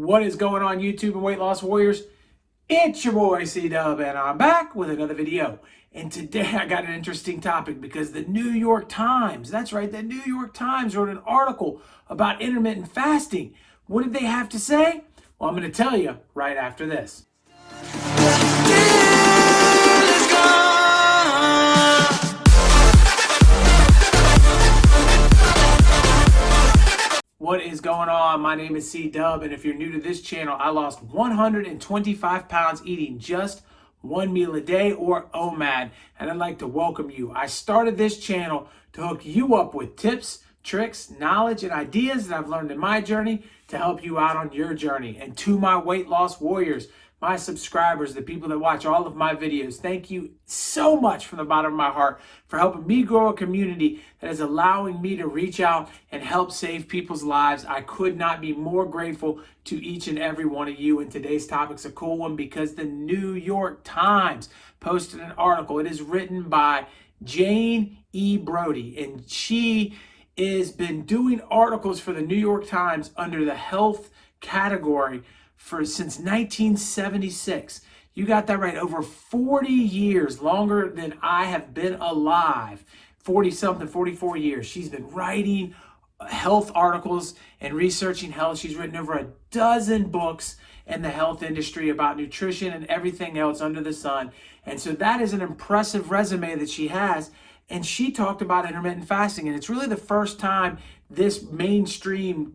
What is going on, YouTube and weight loss warriors? It's your boy C-Dub, and I'm back with another video. And today I got an interesting topic because the New York Times, that's right, the New York Times wrote an article about intermittent fasting. What did they have to say? Well, I'm going to tell you right after this. What is going on? My name is C-Dub, and if you're new to this channel, I lost 125 pounds eating just one meal a day, or OMAD, and I'd like to welcome you. I started this channel to hook you up with tips, tricks, knowledge, and ideas that I've learned in my journey to help you out on your journey. And to my weight loss warriors, my subscribers, the people that watch all of my videos, thank you so much from the bottom of my heart for helping me grow a community that is allowing me to reach out and help save people's lives. I could not be more grateful to each and every one of you. And today's topic's a cool one because the New York Times posted an article. It is written by Jane E. Brody, and she has been doing articles for the New York Times under the health category since 1976. You got that right. Over 40 years, longer than I have been alive. 40-something, 44 years. She's been writing health articles and researching health. She's written over a dozen books in the health industry about nutrition and everything else under the sun. And so that is an impressive resume that she has. And she talked about intermittent fasting. And it's really the first time this mainstream,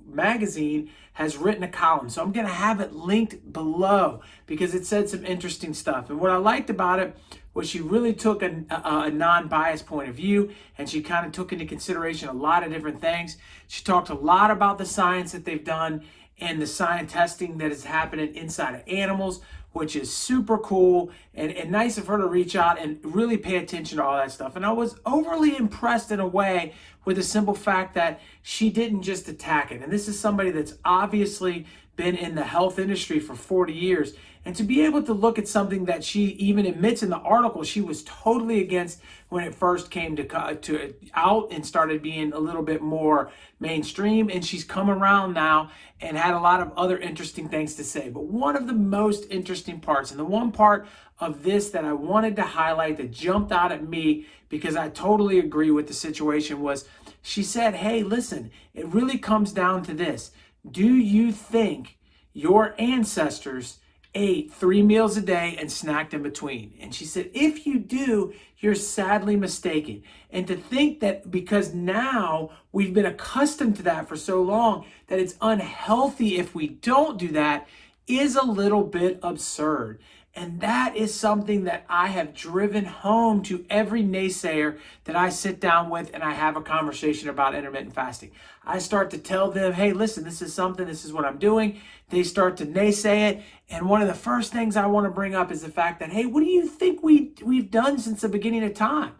magazine has written a column. So I'm going to have it linked below because it said some interesting stuff. And what I liked about it was she really took a non-biased point of view, and she kind of took into consideration a lot of different things. She talked a lot about the science that they've done and the science testing that is happening inside of animals, which is super cool and nice of her to reach out and really pay attention to all that stuff. And I was overly impressed in a way with the simple fact that she didn't just attack it. And this is somebody that's obviously been in the health industry for 40 years. And to be able to look at something that she even admits in the article she was totally against when it first came to out and started being a little bit more mainstream, and she's come around now and had a lot of other interesting things to say. But one of the most interesting parts, and the one part of this that I wanted to highlight that jumped out at me because I totally agree with the situation, was she said, hey, listen, it really comes down to this. Do you think your ancestors ate 3 meals a day and snacked in between? And she said, if you do, you're sadly mistaken. And to think that because now we've been accustomed to that for so long that it's unhealthy if we don't do that is a little bit absurd. And that is something that I have driven home to every naysayer that I sit down with and I have a conversation about intermittent fasting. I start to tell them, hey, listen, this is what I'm doing. They start to naysay it. And one of the first things I want to bring up is the fact that, hey, what do you think we've done since the beginning of time?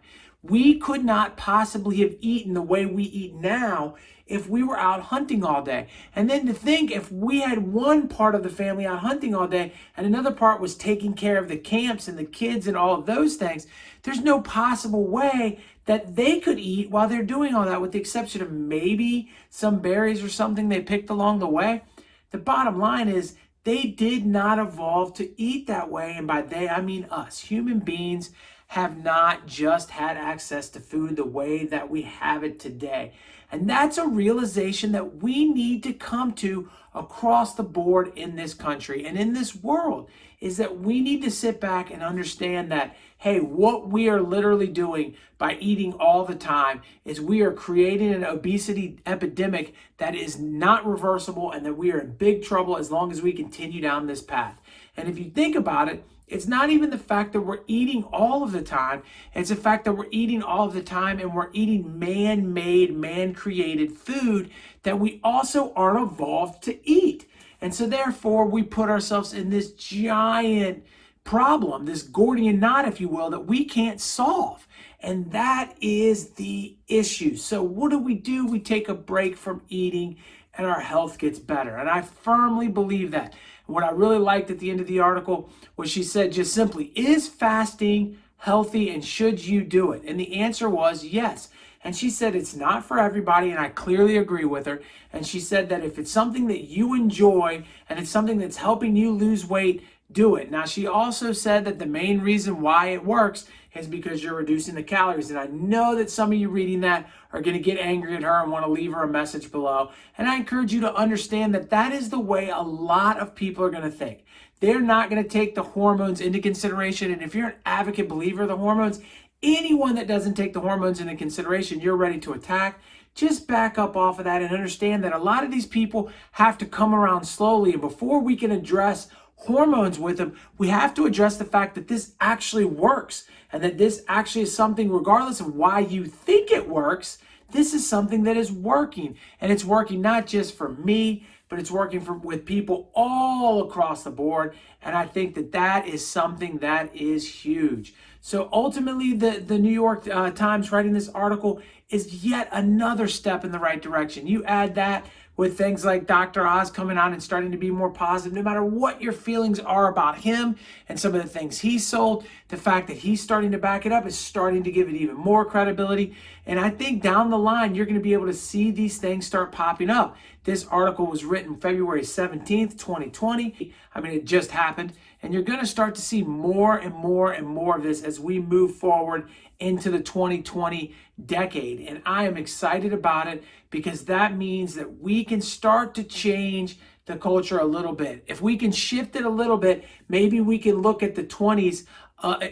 We could not possibly have eaten the way we eat now if we were out hunting all day. And then to think if we had one part of the family out hunting all day and another part was taking care of the camps and the kids and all of those things, there's no possible way that they could eat while they're doing all that, with the exception of maybe some berries or something they picked along the way. The bottom line is they did not evolve to eat that way. And by they, I mean us. Human beings have not just had access to food the way that we have it today. And that's a realization that we need to come to across the board in this country and in this world, is that we need to sit back and understand that, hey, what we are literally doing by eating all the time is we are creating an obesity epidemic that is not reversible, and that we are in big trouble as long as we continue down this path. And if you think about it, it's not even the fact that we're eating all of the time. It's the fact that we're eating all of the time and we're eating man-made, man-created food that we also aren't evolved to eat. And so therefore, we put ourselves in this giant problem, this Gordian knot, if you will, that we can't solve. And that is the issue. So what do? We take a break from eating and our health gets better. And I firmly believe that. What I really liked at the end of the article was she said just simply, is fasting healthy and should you do it? And the answer was yes. And she said it's not for everybody, and I clearly agree with her. And she said that if it's something that you enjoy and it's something that's helping you lose weight, do it. Now, she also said that the main reason why it works is because you're reducing the calories. And I know that some of you reading that are going to get angry at her and want to leave her a message below. And I encourage you to understand that that is the way a lot of people are going to think. They're not going to take the hormones into consideration. And if you're an advocate believer of the hormones, anyone that doesn't take the hormones into consideration, you're ready to attack. Just back up off of that and understand that a lot of these people have to come around slowly. And before we can address hormones with them, we have to address the fact that this actually works and that this actually is something, regardless of why you think it works, this is something that is working. And it's working not just for me, but it's working with people all across the board. And I think that that is something that is huge. So ultimately, the New York Times writing this article is yet another step in the right direction. You add that with things like Dr. Oz coming on and starting to be more positive, no matter what your feelings are about him and some of the things he sold, the fact that he's starting to back it up is starting to give it even more credibility. And I think down the line, you're going to be able to see these things start popping up. This article was written February 17th, 2020. I mean, it just happened. And you're going to start to see more and more and more of this as we move forward into the 2020 decade. And I am excited about it because that means that we can start to change the culture a little bit. If we can shift it a little bit, maybe we can look at the 20s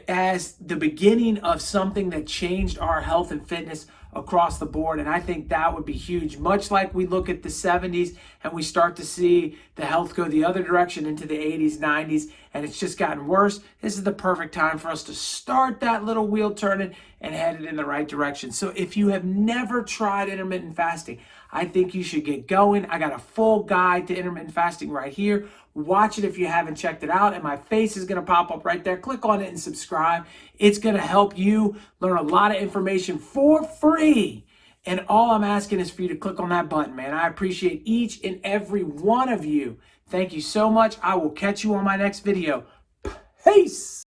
as the beginning of something that changed our health and fitness across the board. And I think that would be huge. Much like we look at the 70s and we start to see the health go the other direction into the 80s, 90s, and it's just gotten worse. This is the perfect time for us to start that little wheel turning and head it in the right direction. So if you have never tried intermittent fasting, I think you should get going. I got a full guide to intermittent fasting right here. Watch it if you haven't checked it out, and my face is going to pop up right there. Click on it and subscribe. It's going to help you learn a lot of information for free. And all I'm asking is for you to click on that button, man. I appreciate each and every one of you. Thank you so much. I will catch you on my next video. Peace.